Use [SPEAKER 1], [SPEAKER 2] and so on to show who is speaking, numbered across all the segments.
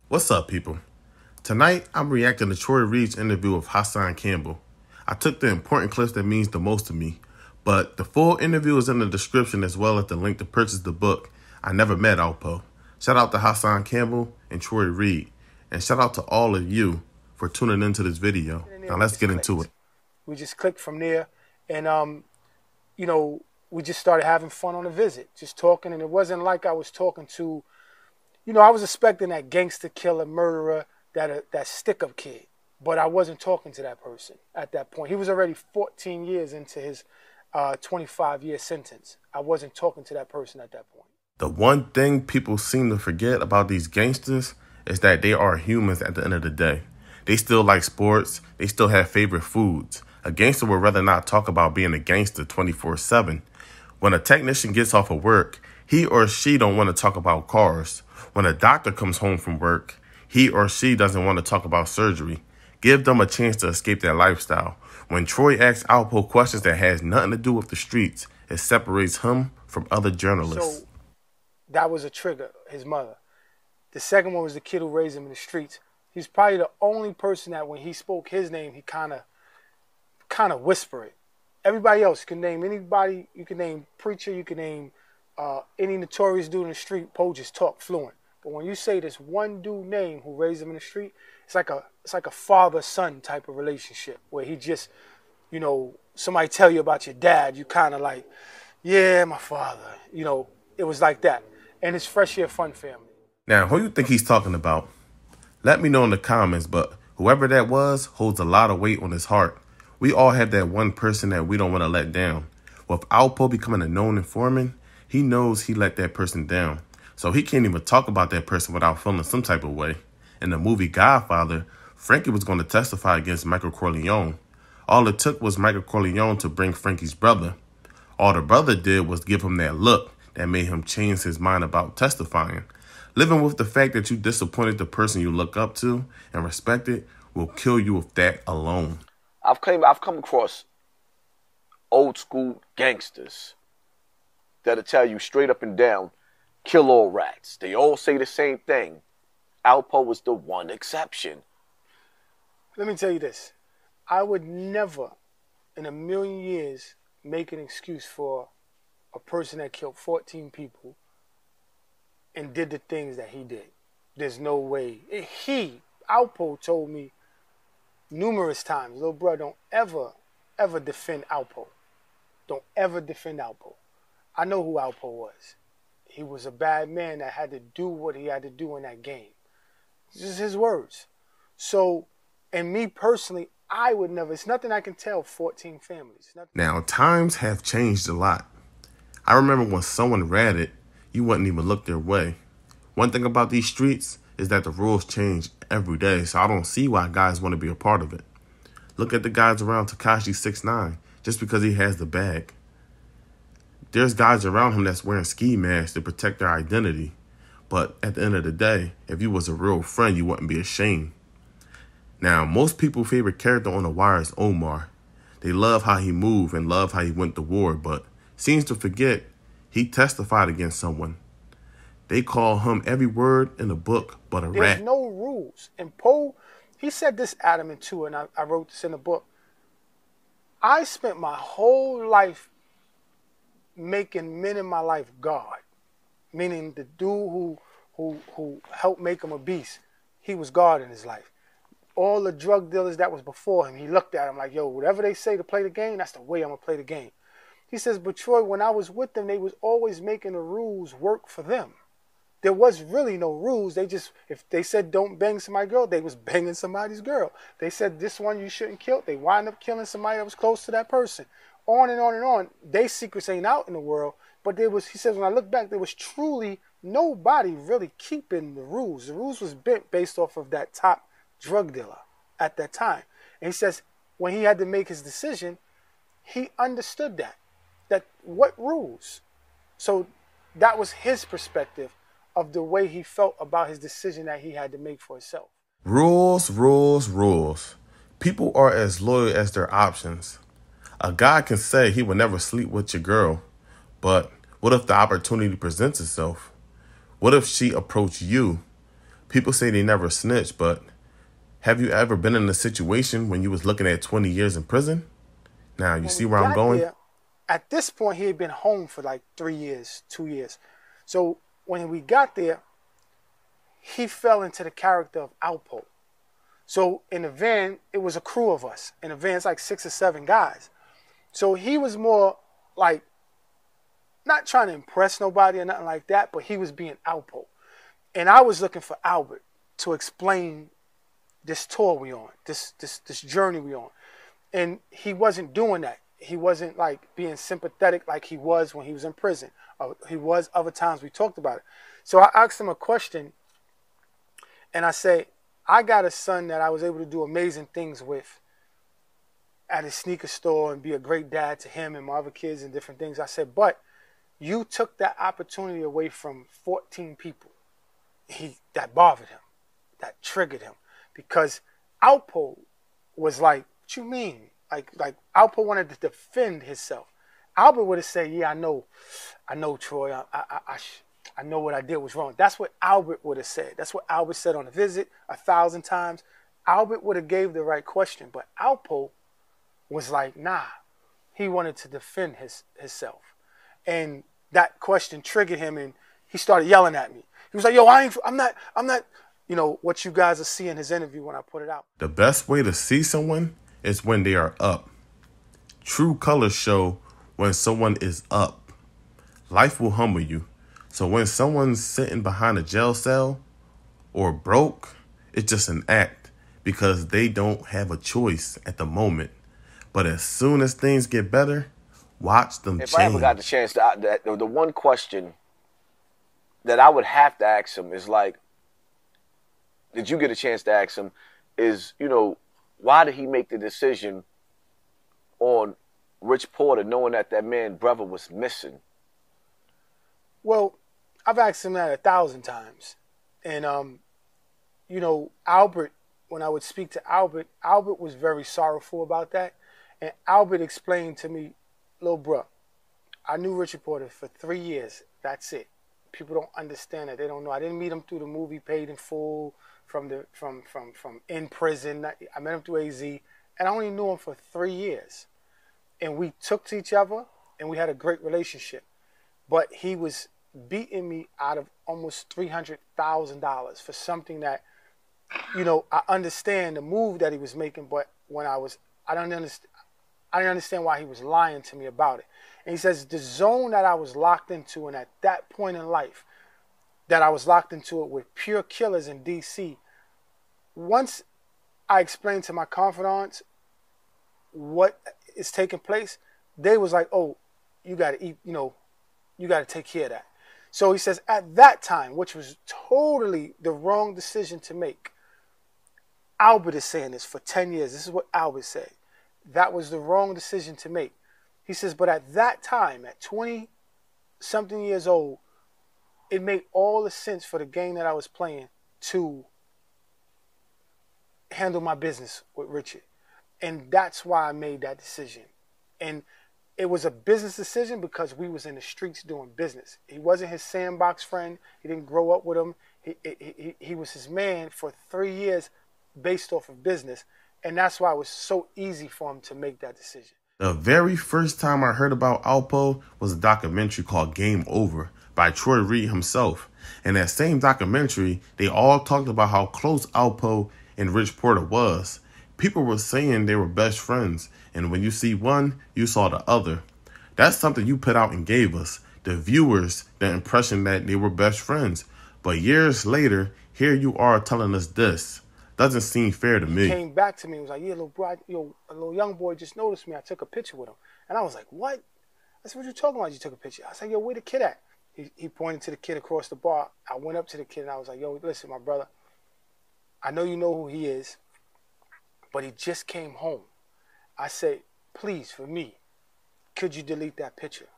[SPEAKER 1] What's up, people? Tonight, I'm reacting to Troy Reed's interview with Hassan Campbell. I took the important clips that means the most to me, but the full interview is in the description as well as the link to purchase the book, I Never Met Alpo. Shout out to Hassan Campbell and Troy Reed, and shout out to all of you for tuning into this video. Now let's get into it.
[SPEAKER 2] We just clicked from there, and we just started having fun on the visit, just talking, and it wasn't like I was talking to, I was expecting that gangster killer, murderer, that stick-up kid, but I wasn't talking to that person at that point. He was already 14 years into his 25-year sentence. I wasn't talking to that person at that point.
[SPEAKER 1] The one thing people seem to forget about these gangsters is that they are humans at the end of the day. They still like sports. They still have favorite foods. A gangster would rather not talk about being a gangster 24/7. When a technician gets off of work, he or she don't want to talk about cars. When a doctor comes home from work, he or she doesn't want to talk about surgery. Give them a chance to escape that lifestyle. When Troy asks Alpo questions that has nothing to do with the streets, it separates him from other journalists.
[SPEAKER 2] So that was a trigger, his mother. The second one was the kid who raised him in the streets. He's probably the only person that when he spoke his name, he kind of whispered it. Everybody else, you can name anybody, you can name preacher, you can name any notorious dude in the street, Poe just talk fluent. But when you say this one dude name who raised him in the street, it's like a father-son type of relationship where he just, somebody tell you about your dad, you kind of like, yeah, my father. It was like that. And it's Fresh Air Fun family.
[SPEAKER 1] Now, who you think he's talking about? Let me know in the comments, but whoever that was holds a lot of weight on his heart. We all have that one person that we don't want to let down. With Alpo becoming a known informant, he knows he let that person down. So he can't even talk about that person without feeling some type of way. In the movie Godfather, Frankie was going to testify against Michael Corleone. All it took was Michael Corleone to bring Frankie's brother. All the brother did was give him that look that made him change his mind about testifying. Living with the fact that you disappointed the person you look up to and respected will kill you with that alone.
[SPEAKER 3] I've come across old school gangsters that'll tell you straight up and down, kill all rats. They all say the same thing. Alpo was the one exception.
[SPEAKER 2] Let me tell you this. I would never in a million years make an excuse for a person that killed 14 people and did the things that he did. There's no way. Alpo told me numerous times, little bro, don't ever defend Alpo. Don't ever defend Alpo. I know who Alpo was. He was a bad man that had to do what he had to do in that game. This is his words. So, and me personally, I would never, it's nothing I can tell 14 families.
[SPEAKER 1] Now, times have changed a lot. I remember when someone ratted, you wouldn't even look their way. One thing about these streets is that the rules change every day, so I don't see why guys want to be a part of it. Look at the guys around Tekashi 6ix9ine, just because he has the bag. There's guys around him that's wearing ski masks to protect their identity. But at the end of the day, if you was a real friend, you wouldn't be ashamed. Now, most people's favorite character on The Wire is Omar. They love how he moved and love how he went to war, but seems to forget he testified against someone. They call him every word in the book but a rat.
[SPEAKER 2] There's no rules. And Poe, he said this adamant too, and I wrote this in the book. I spent my whole life making men in my life God. Meaning the dude who helped make him a beast, he was God in his life. All the drug dealers that was before him, he looked at him like, yo, whatever they say to play the game, that's the way I'm going to play the game. He says, but Troy, when I was with them, they was always making the rules work for them. There was really no rules. They just, if they said don't bang somebody's girl, they was banging somebody's girl. They said this one you shouldn't kill, they wind up killing somebody that was close to that person. On and on and on. They secrets ain't out in the world. But there was, he says, when I look back, there was truly nobody really keeping the rules. The rules was bent based off of that top drug dealer at that time. And he says when he had to make his decision, he understood that what rules. So that was his perspective of the way he felt about his decision that he had to make for himself.
[SPEAKER 1] Rules, rules, rules. People are as loyal as their options. A guy can say he would never sleep with your girl, but what if the opportunity presents itself? What if she approached you? People say they never snitch, but have you ever been in a situation when you was looking at 20 years in prison? Now, you
[SPEAKER 2] When
[SPEAKER 1] see
[SPEAKER 2] we
[SPEAKER 1] where I'm
[SPEAKER 2] got
[SPEAKER 1] going?
[SPEAKER 2] there, at this point, he had been home for like 3 years, 2 years. So when we got there, he fell into the character of Alpo. So in the van, it was a crew of us. In the van, it's like 6 or 7 guys. So he was more like, not trying to impress nobody or nothing like that, but he was being Alpo. And I was looking for Albert to explain this tour we on, this journey we on. And he wasn't doing that. He wasn't like being sympathetic like he was when he was in prison. He was other times we talked about it. So I asked him a question, and I say, I got a son that I was able to do amazing things with at his sneaker store and be a great dad to him and my other kids and different things. I said, but you took that opportunity away from 14 people. That bothered him, that triggered him, because Alpo was like, what you mean? Like Alpo wanted to defend himself. Albert would have said, yeah, I know, Troy, I know what I did was wrong. That's what Albert would have said. That's what Albert said on the visit 1,000 times. Albert would have gave the right question, but Alpo was like, nah. He wanted to defend himself. And that question triggered him, and he started yelling at me. He was like, yo, I'm not, what you guys will see in his interview when I put it out.
[SPEAKER 1] The best way to see someone is when they are up. True colors show when someone is up. Life will humble you. So when someone's sitting behind a jail cell or broke, it's just an act because they don't have a choice at the moment. But as soon as things get better, watch them change.
[SPEAKER 3] If I ever got the chance to, the one question that I would have to ask him is like, did you get a chance to ask him, is, why did he make the decision on Rich Porter knowing that man brother was missing?
[SPEAKER 2] Well, I've asked him that 1,000 times. And, Albert, when I would speak to Albert, Albert was very sorrowful about that. And Albert explained to me, little bro, I knew Richard Porter for 3 years. That's it. People don't understand that. They don't know. I didn't meet him through the movie Paid in Full from in prison. I met him through AZ. And I only knew him for 3 years. And we took to each other, and we had a great relationship. But he was beating me out of almost $300,000 for something that, I understand the move that he was making, but when I didn't understand why he was lying to me about it. And he says the zone that I was locked into, and at that point in life that I was locked into it with pure killers in D.C., once I explained to my confidants what is taking place, they was like, oh, you got to eat, you got to take care of that. So he says at that time, which was totally the wrong decision to make, Albert is saying this for 10 years. This is what Albert said. That was the wrong decision to make. He says, but at that time, at 20-something years old, it made all the sense for the game that I was playing to handle my business with Richard. And that's why I made that decision. And it was a business decision because we was in the streets doing business. He wasn't his sandbox friend. He didn't grow up with him. He was his man for 3 years based off of business. And that's why it was so easy for him to make that decision.
[SPEAKER 1] The very first time I heard about Alpo was a documentary called Game Over by Troy Reed himself. In that same documentary, they all talked about how close Alpo and Rich Porter was. People were saying they were best friends, and when you see one, you saw the other. That's something you put out and gave us, the viewers, the impression that they were best friends. But years later, here you are telling us this. Doesn't seem fair to me.
[SPEAKER 2] He came back to me and was like, yeah, little bro, a little young boy just noticed me. I took a picture with him. And I was like, what? I said, what you talking about? You took a picture? I said, yo, where the kid at? He pointed to the kid across the bar. I went up to the kid and I was like, yo, listen, my brother, I know you know who he is, but he just came home. I said, please, for me, could you delete that picture?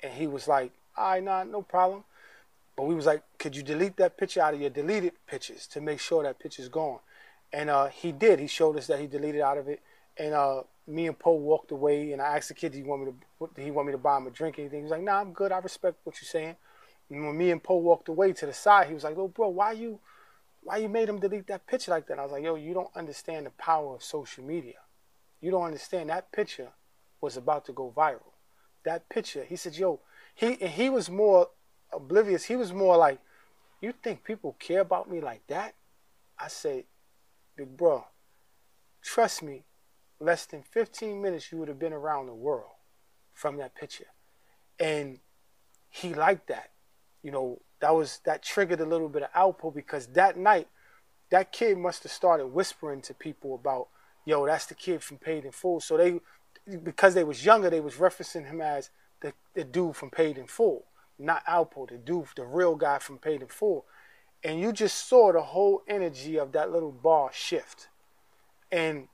[SPEAKER 2] And he was like, all right, nah, no problem. But we was like, could you delete that picture out of your deleted pictures to make sure that picture's gone? And he did. He showed us that he deleted out of it. And me and Poe walked away. And I asked the kid, did he want me to buy him a drink or anything? He was like, nah, I'm good. I respect what you're saying. And when me and Poe walked away to the side, he was like, "Little bro, why you why you made him delete that picture like that? I was like, yo, you don't understand the power of social media. You don't understand that picture was about to go viral. That picture, he said, yo, he was more oblivious. He was more like, you think people care about me like that? I said, big bro, trust me, less than 15 minutes you would have been around the world from that picture. And he liked that. You know, that triggered a little bit of Alpo, because that night, that kid must have started whispering to people about, yo, that's the kid from Paid in Full. So they, because they was younger, they was referencing him as the dude from Paid in Full, not Alpo, the dude, the real guy from Paid in Full. And you just saw the whole energy of that little bar shift. And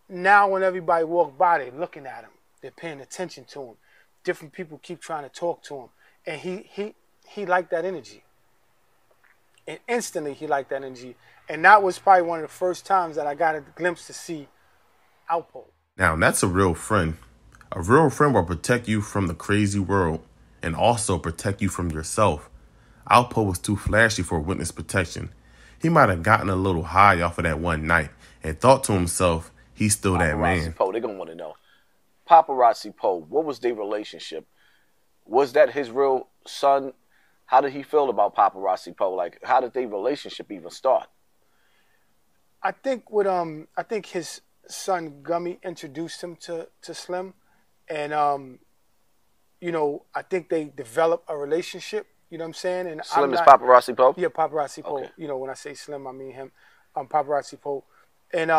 [SPEAKER 2] now when everybody walk by, they're looking at him. They're paying attention to him. Different people keep trying to talk to him. And he liked that energy. And instantly he liked that energy. And that was probably one of the first times that I got a glimpse to see Alpo.
[SPEAKER 1] Now, that's a real friend. A real friend will protect you from the crazy world and also protect you from yourself. Alpo was too flashy for witness protection. He might have gotten a little high off of that one night and thought to himself, he's still that man.
[SPEAKER 3] Poe, they're going to want to know. Paparazzi Poe, what was their relationship? Was that his real son? How did he feel about Paparazzi Poe? Like, how did their relationship even start?
[SPEAKER 2] I think his son Gummy introduced him to Slim, and you know, I think they developed a relationship. You know what I'm saying? And
[SPEAKER 3] Slim is Paparazzi Poe?
[SPEAKER 2] Yeah, Paparazzi Poe. Okay. You know, when I say Slim, I mean him. Paparazzi Poe. And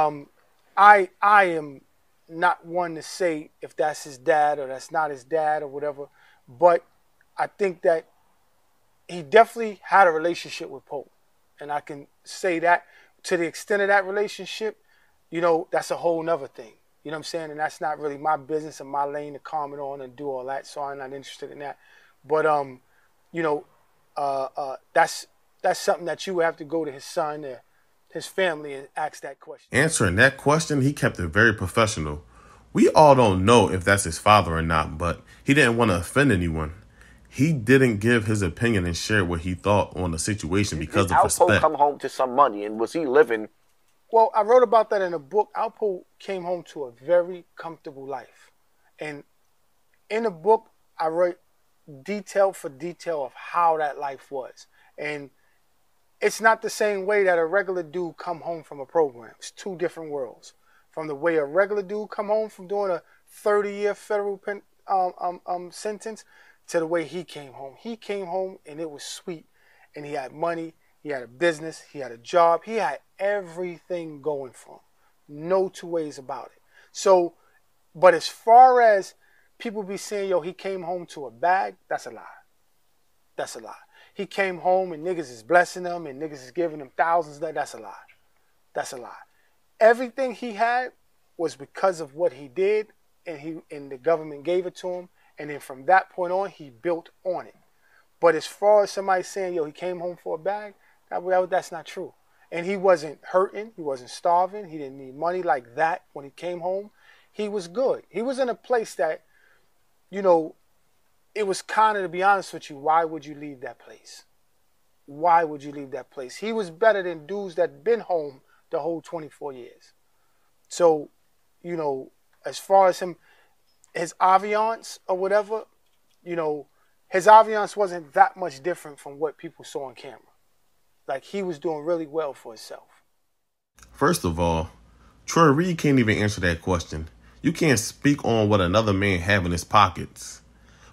[SPEAKER 2] I am not one to say if that's his dad or that's not his dad or whatever, but I think that he definitely had a relationship with Poe. And I can say that to the extent of that relationship, you know, that's a whole nother thing. You know what I'm saying? And that's not really my business and my lane to comment on and do all that, so I'm not interested in that. But you know, that's something that you would have to go to his son or his family and ask that question.
[SPEAKER 1] Answering that question, he kept it very professional. We all don't know if that's his father or not, but he didn't want to offend anyone. He didn't give his opinion and share what he thought on the situation because of respect.
[SPEAKER 3] Did Alpo come home to some money, and was he living?
[SPEAKER 2] Well, I wrote about that in a book. Alpo came home to a very comfortable life. And in the book, I wrote detail for detail of how that life was. And it's not the same way that a regular dude come home from a program. It's two different worlds. From the way a regular dude come home from doing a 30-year federal sentence to the way he came home. He came home and it was sweet. And he had money, he had a business, he had a job, he had everything going for him. No two ways about it. So, but as far as people be saying, yo, he came home to a bag, that's a lie. That's a lie. He came home and niggas is blessing him and niggas is giving him thousands. That's a lie. That's a lie. Everything he had was because of what he did, and the government gave it to him. And then from that point on, he built on it. But as far as somebody saying, yo, he came home for a bag, that's not true. And he wasn't hurting. He wasn't starving. He didn't need money like that when he came home. He was good. He was in a place that, you know, it was kind of, to be honest with you, why would you leave that place? Why would you leave that place? He was better than dudes that been home the whole 24 years. So, you know, as far as him, his aviance or whatever, you know, his aviance wasn't that much different from what people saw on camera. Like, he was doing really well for himself.
[SPEAKER 1] First of all, Troy Reed can't even answer that question. You can't speak on what another man have in his pockets.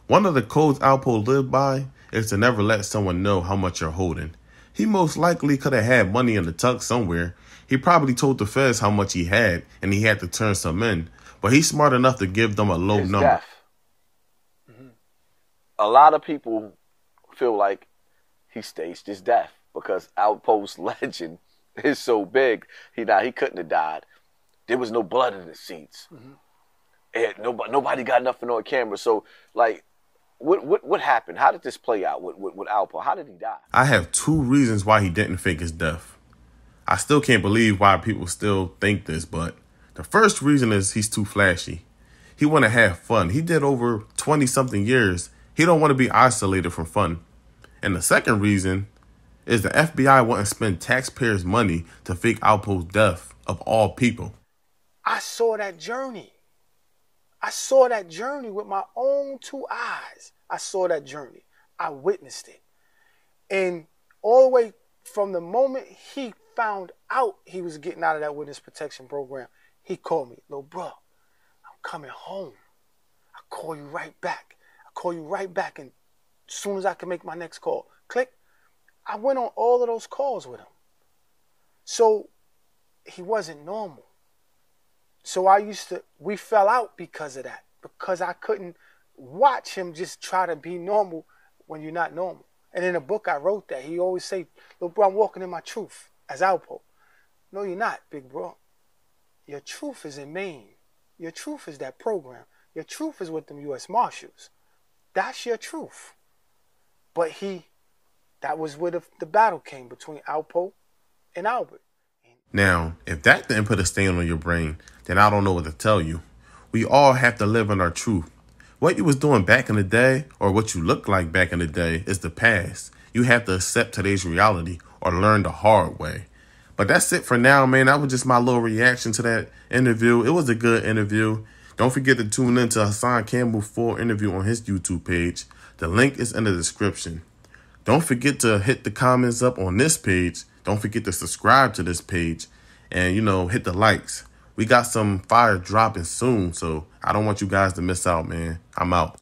[SPEAKER 1] One of the codes Alpo lived by is to never let someone know how much you're holding. He most likely could have had money in the tuck somewhere. He probably told the feds how much he had, and he had to turn some in. But he's smart enough to give them a low number.
[SPEAKER 3] Death. Mm-hmm. A lot of people feel like he staged his death because Alpo's legend is so big. He couldn't have died. There was no blood in the seats. Mm-hmm. And nobody got nothing on camera. So, like, what happened? How did this play out with Alpo? How did he die?
[SPEAKER 1] I have two reasons why he didn't fake his death. I still can't believe why people still think this, but the first reason is he's too flashy. He want to have fun. He did over 20-something years. He don't want to be isolated from fun. And the second reason is the FBI wouldn't spend taxpayers' money to fake Alpo's death of all people.
[SPEAKER 2] I saw that journey. I saw that journey with my own 2 eyes. I saw that journey. I witnessed it. And all the way from the moment he found out he was getting out of that witness protection program, he called me, "Little bro, I'm coming home. I'll call you right back. I'll call you right back and as soon as I can make my next call." Click. I went on all of those calls with him. So he wasn't normal. So we fell out because of that. Because I couldn't watch him just try to be normal when you're not normal. And in the book I wrote that. He always say, "Little bro, I'm walking in my truth as Alpo." No, you're not, big bro. Your truth is in Maine. Your truth is that program. Your truth is with them U.S. Marshals. That's your truth. But that was where the battle came between Alpo and Albert.
[SPEAKER 1] Now, if that didn't put a stain on your brain, then I don't know what to tell you. We all have to live in our truth. What you was doing back in the day, or what you looked like back in the day, is the past. You have to accept today's reality or learn the hard way. But that's it for now, man. That was just my little reaction to that interview. It was a good interview. Don't forget to tune in to Hassan Campbell's full interview on his YouTube page. The link is in the description. Don't forget to hit the comments up on this page. Don't forget to subscribe to this page and, hit the likes. We got some fire dropping soon, so I don't want you guys to miss out, man. I'm out.